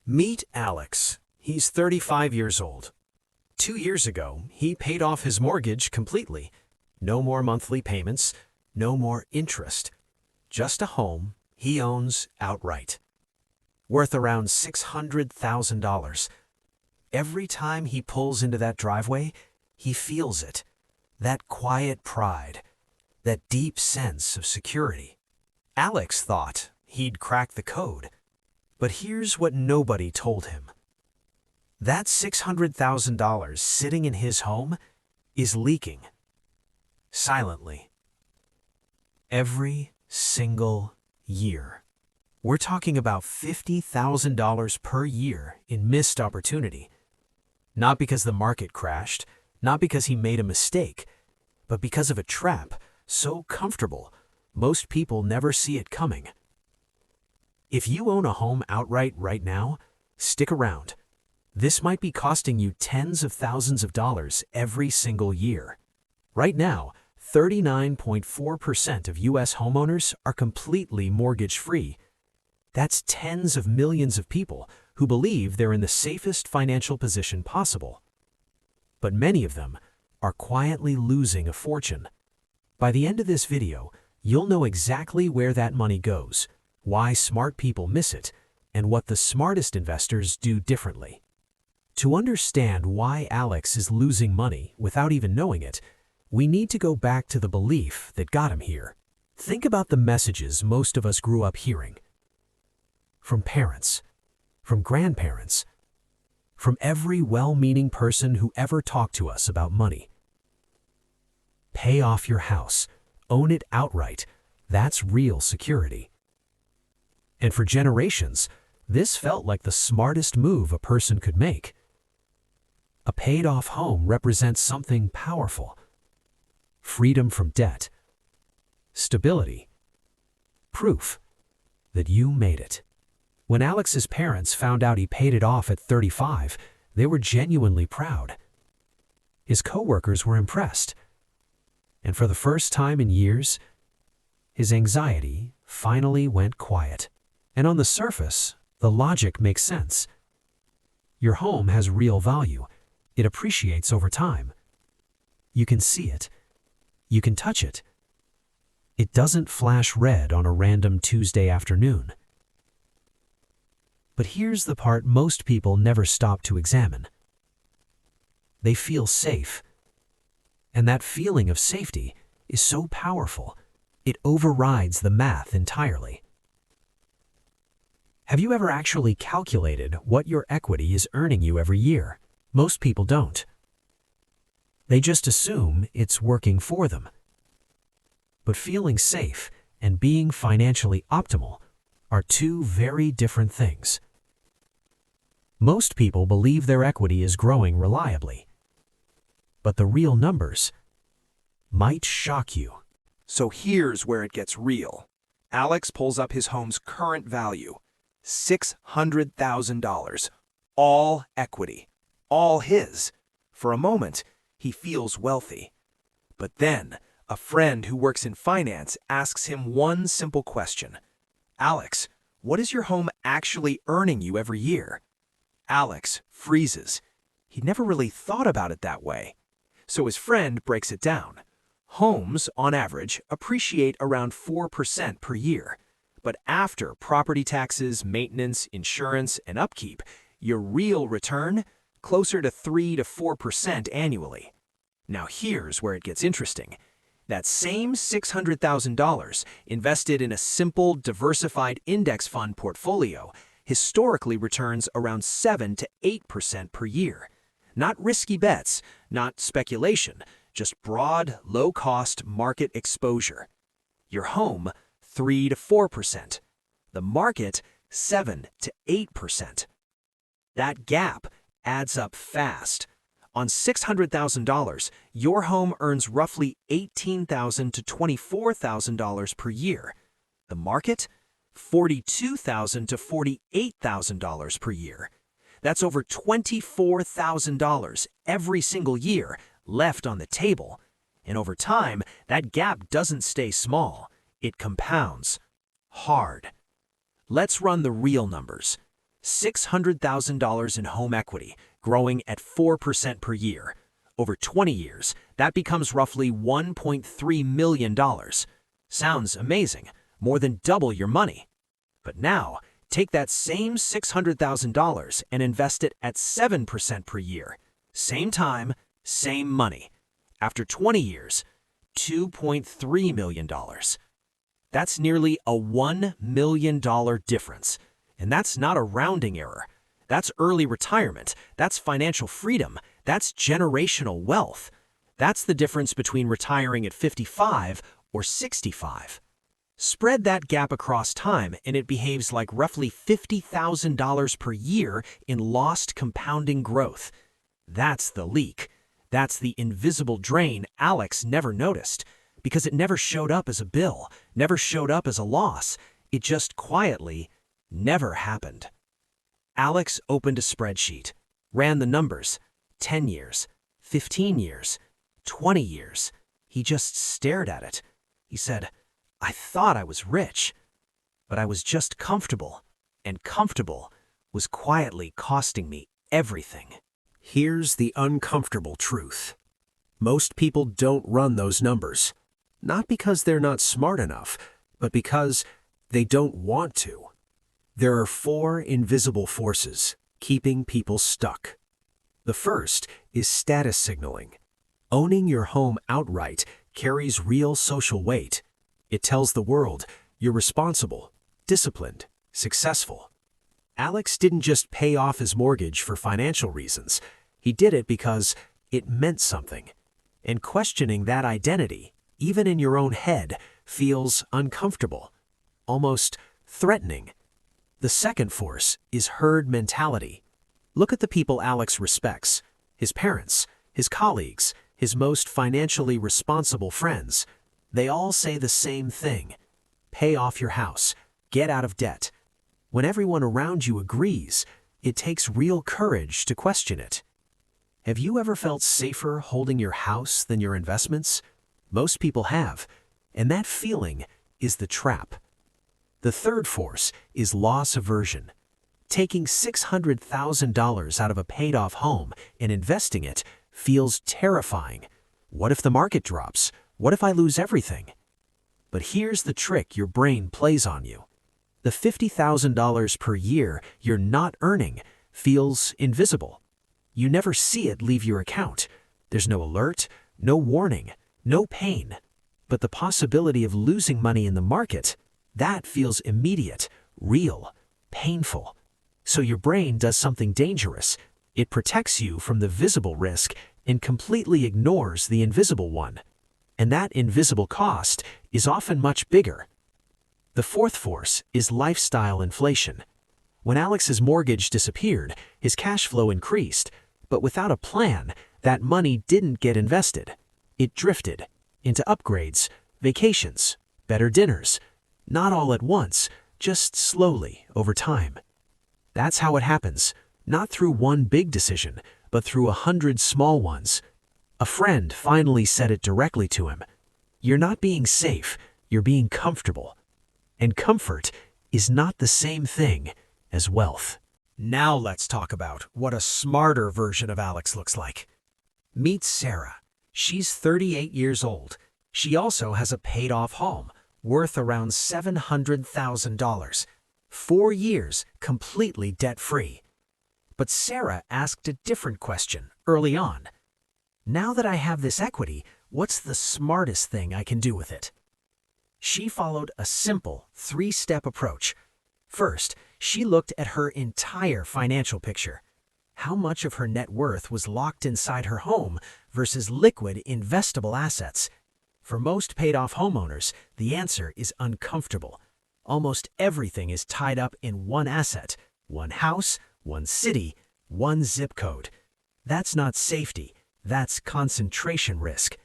Meet Alex. He's 35 years old. 2 years ago, he paid off his mortgage completely. No more monthly payments, no more interest. Just a home he owns outright. Worth around $600,000. Every time he pulls into that driveway, he feels it. That quiet pride, that deep sense of security. Alex thought he'd crack the code. But here's what nobody told him. That $600,000 sitting in his home is leaking. Silently. Every single year. We're talking about $50,000 per year in missed opportunity. Not because the market crashed, not because he made a mistake, but because of a trap so comfortable, most people never see it coming. If you own a home outright right now, stick around. This might be costing you tens of thousands of dollars every single year. Right now, 39.4% of U.S. homeowners are completely mortgage-free. That's tens of millions of people who believe they're in the safest financial position possible. But many of them are quietly losing a fortune. By the end of this video, you'll know exactly where that money goes, why smart people miss it, and what the smartest investors do differently. To understand why Alex is losing money without even knowing it, we need to go back to the belief that got him here. Think about the messages most of us grew up hearing. From parents, from grandparents, from every well-meaning person who ever talked to us about money. Pay off your house, own it outright, that's real security. And for generations, this felt like the smartest move a person could make. A paid-off home represents something powerful. Freedom from debt. Stability. Proof that you made it. When Alex's parents found out he paid it off at 35, they were genuinely proud. His coworkers were impressed. And for the first time in years, his anxiety finally went quiet. And on the surface, the logic makes sense. Your home has real value. It appreciates over time. You can see it. You can touch it. It doesn't flash red on a random Tuesday afternoon. But here's the part most people never stop to examine. They feel safe. And that feeling of safety is so powerful, it overrides the math entirely. Have you ever actually calculated what your equity is earning you every year? Most people don't. They just assume it's working for them. But feeling safe and being financially optimal are two very different things. Most people believe their equity is growing reliably. But the real numbers might shock you. So here's where it gets real. Alex pulls up his home's current value. $600,000. All equity. All his. For a moment, he feels wealthy. But then, a friend who works in finance asks him one simple question. Alex, what is your home actually earning you every year? Alex freezes. He'd never really thought about it that way. So his friend breaks it down. Homes, on average, appreciate around 4% per year. But after property taxes, maintenance, insurance, and upkeep, your real return, closer to 3 to 4% annually. Now here's where it gets interesting. That same $600,000 invested in a simple, diversified index fund portfolio historically returns around 7 to 8% per year. Not risky bets, not speculation, just broad, low-cost market exposure. Your home, 3 to 4%. The market, 7 to 8%. That gap adds up fast. On $600,000, your home earns roughly $18,000 to $24,000 per year. The market, $42,000 to $48,000 per year. That's over $24,000 every single year left on the table. And over time, that gap doesn't stay small. It compounds hard. Let's run the real numbers. $600,000 in home equity, growing at 4% per year. Over 20 years, that becomes roughly $1.3 million. Sounds amazing, more than double your money. But now, take that same $600,000 and invest it at 7% per year. Same time, same money. After 20 years, $2.3 million. That's nearly a $1 million difference. And that's not a rounding error. That's early retirement. That's financial freedom. That's generational wealth. That's the difference between retiring at 55 or 65. Spread that gap across time and it behaves like roughly $50,000 per year in lost compounding growth. That's the leak. That's the invisible drain Alex never noticed, because it never showed up as a bill, never showed up as a loss. It just quietly never happened. Alex opened a spreadsheet, ran the numbers, 10 years, 15 years, 20 years. He just stared at it. He said, I thought I was rich, but I was just comfortable, and comfortable was quietly costing me everything. Here's the uncomfortable truth. Most people don't run those numbers, not because they're not smart enough, but because they don't want to. There are 4 invisible forces keeping people stuck. The first is status signaling. Owning your home outright carries real social weight. It tells the world you're responsible, disciplined, successful. Alex didn't just pay off his mortgage for financial reasons. He did it because it meant something. And questioning that identity, even in your own head, feels uncomfortable, almost threatening. The second force is herd mentality. Look at the people Alex respects: his parents, his colleagues, his most financially responsible friends. They all say the same thing: pay off your house, get out of debt. When everyone around you agrees, it takes real courage to question it. Have you ever felt safer holding your house than your investments? Most people have, and that feeling is the trap. The third force is loss aversion. Taking $600,000 out of a paid-off home and investing it feels terrifying. What if the market drops? What if I lose everything? But here's the trick your brain plays on you. The $50,000 per year you're not earning feels invisible. You never see it leave your account. There's no alert, no warning, no pain. But the possibility of losing money in the market, that feels immediate, real, painful. So your brain does something dangerous. It protects you from the visible risk and completely ignores the invisible one. And that invisible cost is often much bigger. The fourth force is lifestyle inflation. When Alex's mortgage disappeared, his cash flow increased, but without a plan, that money didn't get invested. It drifted into upgrades, vacations, better dinners. Not all at once, just slowly over time. That's how it happens, not through one big decision, but through 100 small ones. A friend finally said it directly to him: you're not being safe, you're being comfortable. And comfort is not the same thing as wealth. Now let's talk about what a smarter version of Alex looks like. Meet Sarah. She's 38 years old. She also has a paid-off home worth around $700,000. 4 years completely debt-free. But Sarah asked a different question early on. Now that I have this equity, what's the smartest thing I can do with it? She followed a simple 3-step approach. First, she looked at her entire financial picture. How much of her net worth was locked inside her home versus liquid investable assets? For most paid-off homeowners, the answer is uncomfortable. Almost everything is tied up in one asset, one house, one city, one zip code. That's not safety, that's concentration risk.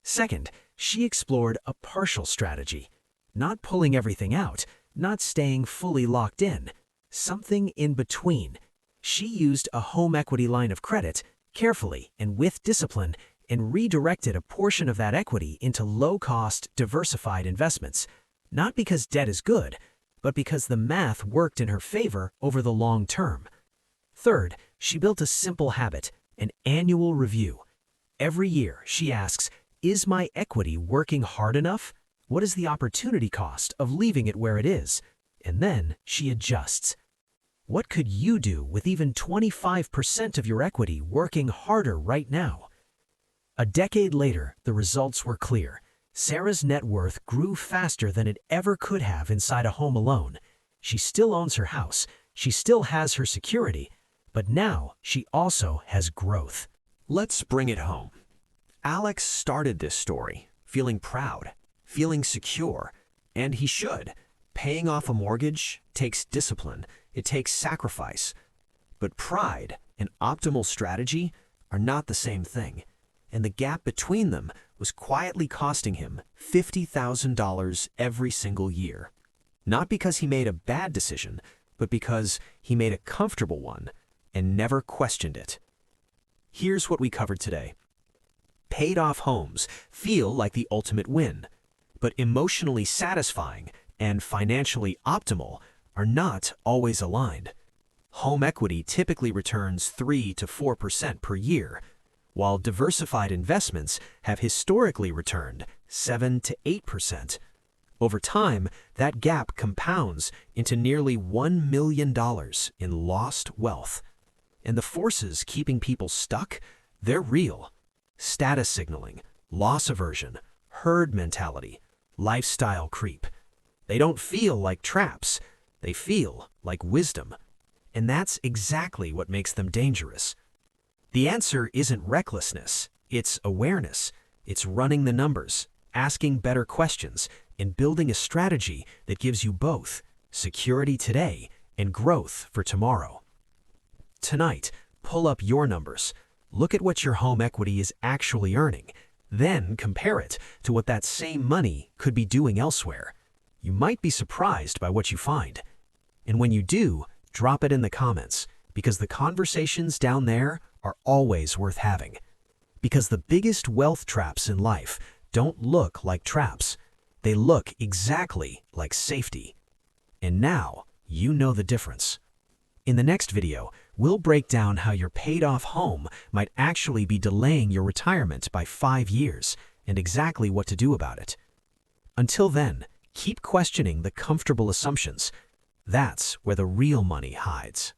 Second, she explored a partial strategy, not pulling everything out, not staying fully locked in, something in between. She used a home equity line of credit carefully and with discipline and redirected a portion of that equity into low-cost, diversified investments. Not because debt is good, but because the math worked in her favor over the long term. Third, she built a simple habit, an annual review. Every year, she asks, is my equity working hard enough? What is the opportunity cost of leaving it where it is? And then she adjusts. What could you do with even 25% of your equity working harder right now? A decade later, the results were clear. Sarah's net worth grew faster than it ever could have inside a home alone. She still owns her house, she still has her security, but now she also has growth. Let's bring it home. Alex started this story feeling proud, feeling secure, and he should. Paying off a mortgage takes discipline, it takes sacrifice. But pride and optimal strategy are not the same thing, and the gap between them was quietly costing him $50,000 every single year. Not because he made a bad decision, but because he made a comfortable one and never questioned it. Here's what we covered today. Paid-off homes feel like the ultimate win, but emotionally satisfying and financially optimal are not always aligned. Home equity typically returns 3 to 4% per year, while diversified investments have historically returned 7 to 8%. Over time, that gap compounds into nearly $1 million in lost wealth. And the forces keeping people stuck, they're real. Status signaling, loss aversion, herd mentality, lifestyle creep. They don't feel like traps, they feel like wisdom. And that's exactly what makes them dangerous. The answer isn't recklessness, it's awareness. It's running the numbers, asking better questions, and building a strategy that gives you both security today and growth for tomorrow. Tonight, pull up your numbers. Look at what your home equity is actually earning. Then compare it to what that same money could be doing elsewhere. You might be surprised by what you find. And when you do, drop it in the comments, because the conversations down there are always worth having. Because the biggest wealth traps in life don't look like traps. They look exactly like safety. And now, you know the difference. In the next video, we'll break down how your paid-off home might actually be delaying your retirement by 5 years and exactly what to do about it. Until then, keep questioning the comfortable assumptions. That's where the real money hides.